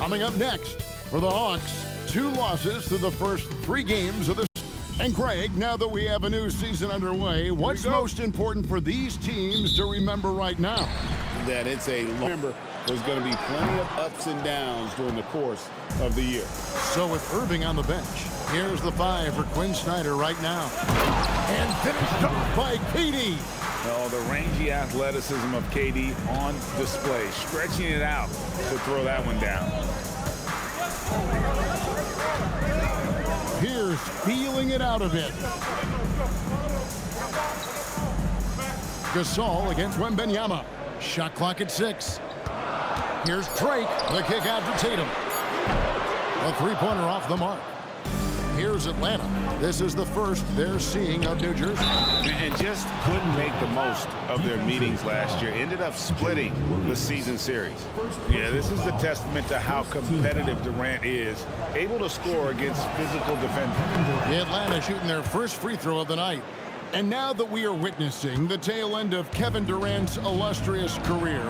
Coming up next for the Hawks, 2 losses through the first 3 games of the season. And Craig, now that we have a new season underway, what's most important for these teams to remember right now? That it's a remember, there's going to be plenty of ups and downs during the course of the year. So with Irving on the bench, here's the 5 for Quinn Snyder right now. And finished off by KD. Well, the rangy athleticism of KD on display, stretching it out to throw that one down. Here's feeling it out a bit. Gasol against Wemby. Shot clock at 6. Here's Drake, the kick out to Tatum. A 3-pointer off the mark. Here's Atlanta. This is the first they're seeing of New Jersey. And just couldn't make the most of their meetings last year. Ended up splitting the season series. Yeah, this is a testament to how competitive Durant is. Able to score against physical defenders. Atlanta shooting their first free throw of the night. And now that we are witnessing the tail end of Kevin Durant's illustrious career,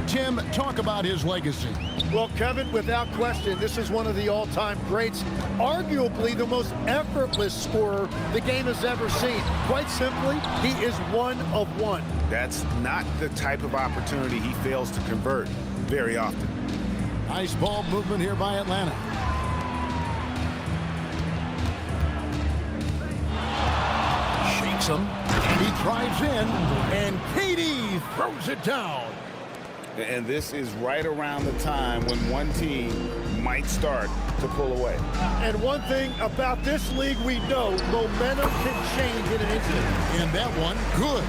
Tim, talk about his legacy. Well, Kevin, without question, this is one of the all-time greats. Arguably the most effortless scorer the game has ever seen. Quite simply, he is one of one. That's not the type of opportunity he fails to convert very often. Nice ball movement here by Atlanta. Shakes him. He drives in, and KD throws it down. And this is right around the time when one team might start to pull away. And one thing about this league we know, momentum can change in an instant. And that one, good.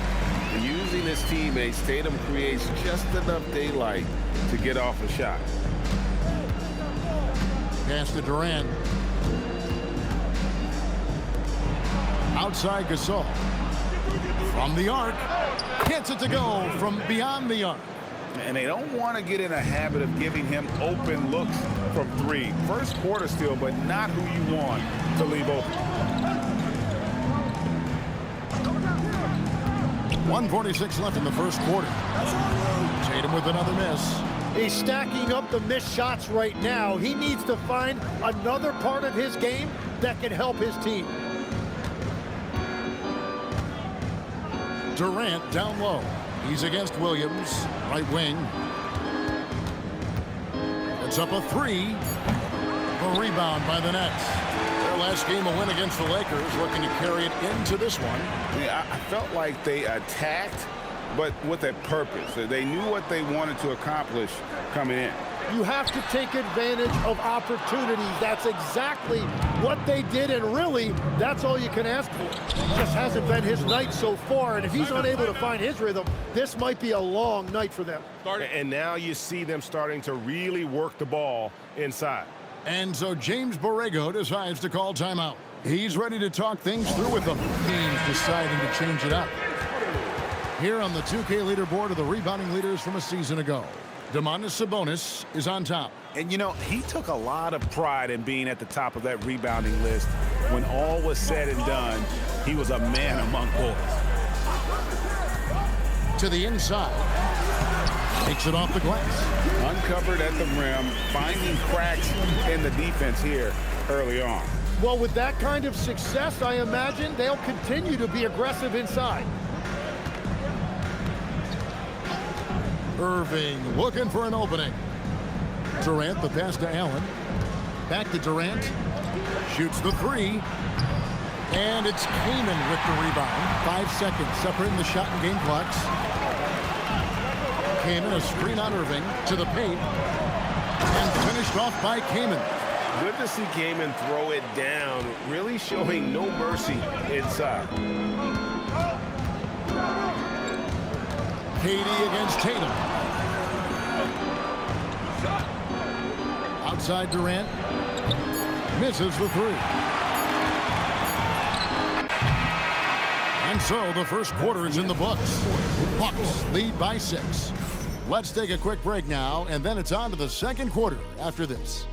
Using his teammates, Tatum creates just enough daylight to get off a shot. Pass to Durant. Outside Gasol. From the arc. Gets it to go from beyond the arc. And they don't want to get in a habit of giving him open looks from 3. First quarter still, but not who you want to leave open. 1:46 left in the first quarter. Tatum with another miss. He's stacking up the missed shots right now. He needs to find another part of his game that can help his team. Durant down low. He's against Williams, right wing. It's up a 3. A rebound by the Nets. Their last game a win against the Lakers, looking to carry it into this one. Yeah, I felt like they attacked, but with a purpose. They knew what they wanted to accomplish coming in. You have to take advantage of opportunities. That's exactly what they did, and really, that's all you can ask for. Just hasn't been his night so far, and if he's unable to find his rhythm, this might be a long night for them. And now you see them starting to really work the ball inside. And so James Borrego decides to call timeout. He's ready to talk things through with them. Teams deciding to change it up. Here on the 2K leaderboard are the rebounding leaders from a season ago. Domantas Sabonis is on top. And, you know, he took a lot of pride in being at the top of that rebounding list. When all was said and done, he was a man among boys. To the inside. Takes it off the glass. Uncovered at the rim, finding cracks in the defense here early on. Well, with that kind of success, I imagine they'll continue to be aggressive inside. Irving looking for an opening. Durant, the pass to Allen. Back to Durant. Shoots the 3. And it's Kaman with the rebound. 5 seconds separating the shot and game clocks. Kaman, a screen on Irving to the paint. And finished off by Kaman. Good to see Kaman throw it down, really showing no mercy inside. KD against Tatum. Outside Durant. Misses the 3. And so the first quarter is in the books. Bucks lead by 6. Let's take a quick break now, and then it's on to the second quarter after this.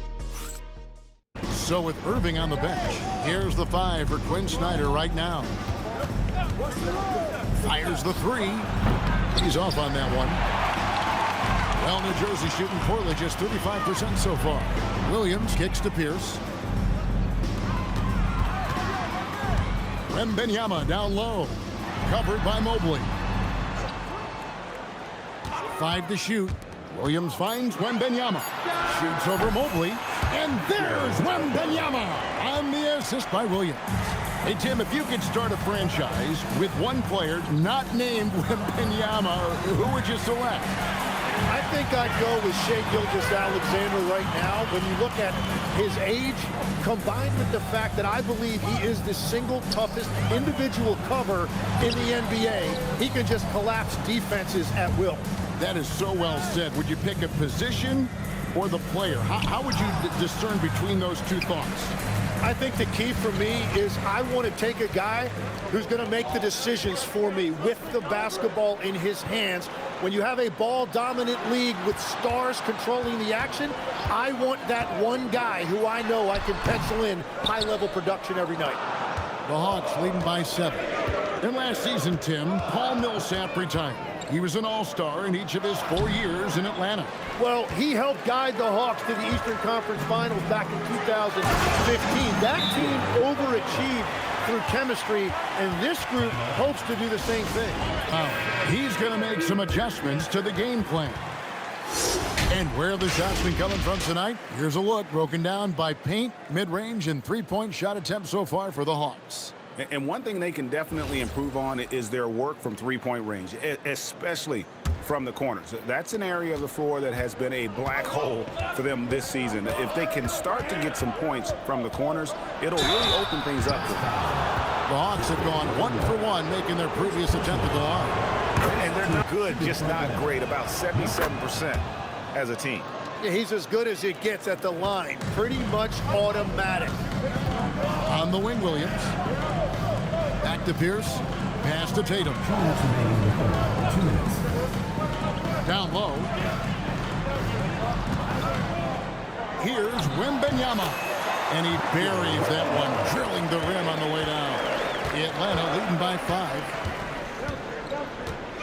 So with Irving on the bench, here's the 5 for Quinn Snyder right now. Fires the 3. He's off on that one. Well, New Jersey shooting poorly, just 35% so far. Williams kicks to Pierce. Wemby down low. Covered by Mobley. 5 to shoot. Williams finds Wemby. Shoots over Mobley. And there's Wemby on the assist by Williams. Hey, Tim, if you could start a franchise with one player not named Wemby, who would you select? I think I'd go with Shai Gilgeous-Alexander right now. When you look at his age, combined with the fact that I believe he is the single toughest individual cover in the NBA, he can just collapse defenses at will. That is so well said. Would you pick a position or the player? How would you discern between those two thoughts? I think the key for me is I want to take a guy who's going to make the decisions for me with the basketball in his hands. When you have a ball-dominant league with stars controlling the action, I want that one guy who I know I can pencil in high-level production every night. The Hawks leading by 7. And last season, Tim, Paul Millsap retired. He was an all-star in each of his 4 years in Atlanta. Well, he helped guide the Hawks to the Eastern Conference Finals back in 2015. That team overachieved through chemistry, and this group hopes to do the same thing. He's going to make some adjustments to the game plan. And where the shots been coming from tonight, here's a look broken down by paint, mid-range, and three-point shot attempts so far for the Hawks. And one thing they can definitely improve on is their work from three-point range, especially from the corners. That's an area of the floor that has been a black hole for them this season. If they can start to get some points from the corners, it'll really open things up for them. The Hawks have gone 1 for 1, making their previous attempt at the line. And they're not good, just not great, about 77% as a team. Yeah, he's as good as it gets at the line. Pretty much automatic. On the wing, Williams. Back to Pierce. Pass to Tatum. Down low. Here's Wemby. And he buries that one, drilling the rim on the way down. Atlanta leading by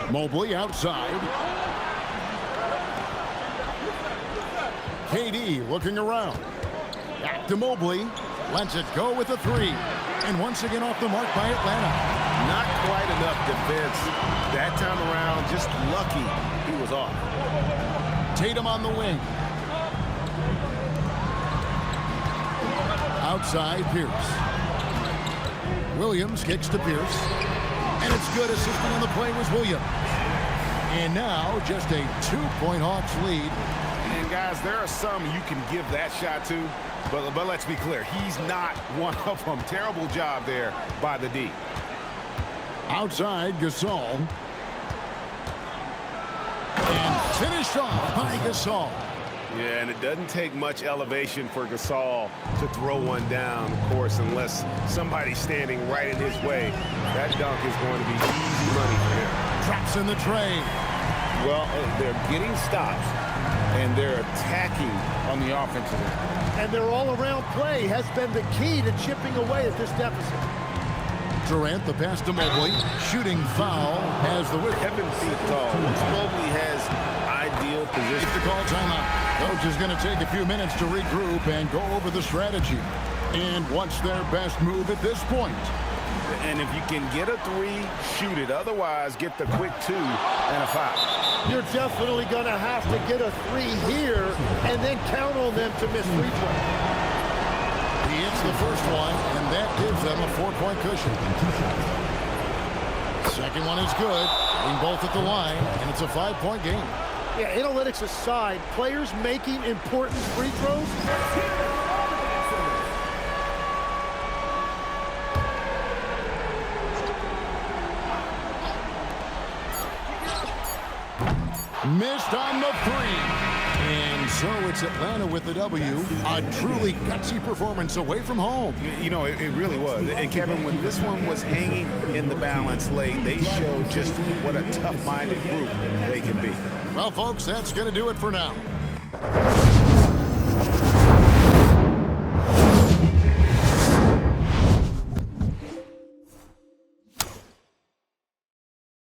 5. Mobley outside. KD looking around. Back to Mobley. Lets it go with a 3. And once again off the mark by Atlanta. Not quite enough defense that time around. Just lucky he was off. Tatum on the wing. Outside Pierce. Williams kicks to Pierce. And it's good. Assisting on the play was Williams. And now just a 2-point Hawks lead. And guys, there are some you can give that shot to, but let's be clear, he's not one of them. Terrible job there by the D. Outside Gasol. And finished off by Gasol. Yeah, and it doesn't take much elevation for Gasol to throw one down, of course, unless somebody's standing right in his way. That dunk is going to be easy money for him. Drops in the tray. Well, they're getting stops, and they're attacking on the offensive end. And their all-around play has been the key to chipping away at this deficit. Durant, the pass to Mobley. Shooting foul has the whistle. 7 feet tall. Mobley has ideal position. To call timeout. Coach is going to take a few minutes to regroup and go over the strategy. And what's their best move at this point? And if you can get a 3, shoot it. Otherwise, get the quick 2 and a foul. You're definitely going to have to get a 3 here and then count on them to miss free throw. He hits the first one, and that gives them a 4-point cushion. Second one is good. Being both at the line, and it's a 5-point game. Yeah, analytics aside, players making important free throws. Missed on the 3. And so it's Atlanta with the W. A truly gutsy performance away from home. You know, it really was. And Kevin, when this one was hanging in the balance late, they showed just what a tough-minded group they can be. Well, folks, that's going to do it for now.